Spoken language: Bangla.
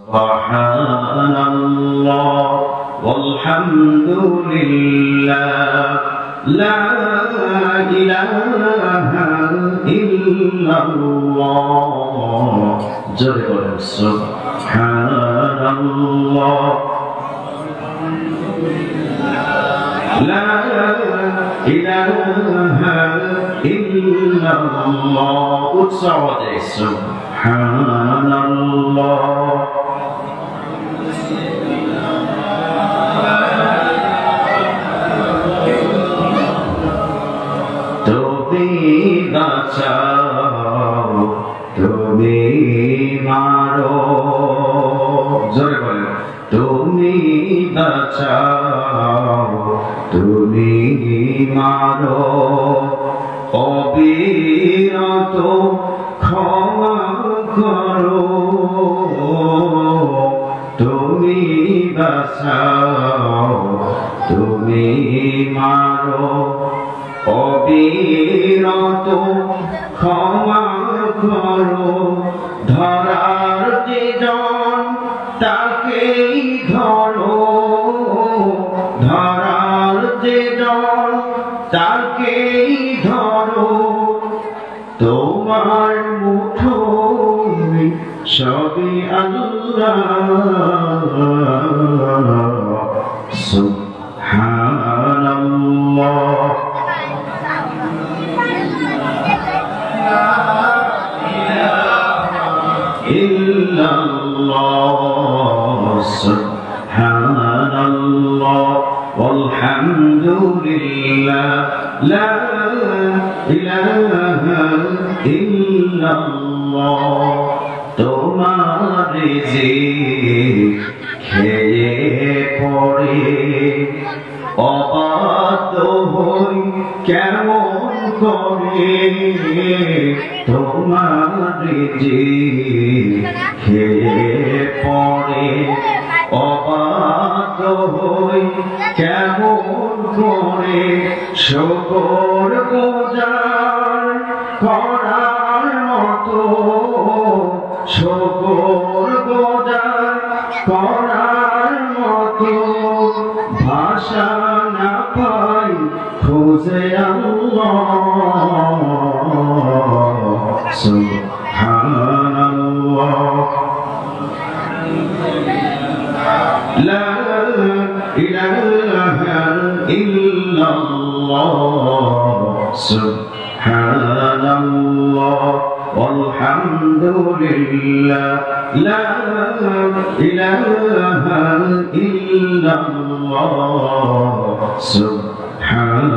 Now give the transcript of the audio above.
সুবহানাল্লাহ ওয়ালহামদুলিল্লাহ লা ইলাহা ইল্লাল্লাহ জোরে বলেন সুবহানাল্লাহ লা ইলাহা ইল্লাল্লাহ উচ্চারণে সুবহানাল্লাহ তুমি বাঁচাও তুমি মারো জোরে বলেন তুমি বাঁচাও তুমি মারো অবিরত ক্ষমা করো তুমি বাঁচাও তুমি মারো অবিরত ক্ষমা করো ধরার যে জন তাকেই ধরো ধরার যে জন তাকেই ধরো তোমার মুঠোয় সবই আল্লাহ সুবহানাল্লাহ illallah subhanallah walhamdulillah la ilaha illallah তোমার রিজিক খেয়ে পড়ে অবাধ্য হই কেমন করে তোমার রিজিক খেয়ে পড়ে অবাধ্য হই কেমন করে শুকর গুজার করার মতো শুকর গুজার করার মতো ভাষা না পাই খুঁজে আল্লাহ সুবহানাল্লাহ লা ইলাহা ইল্লাল্লাহ সুবহানাল্লাহ walhamdulillah la ilaha illallah subhan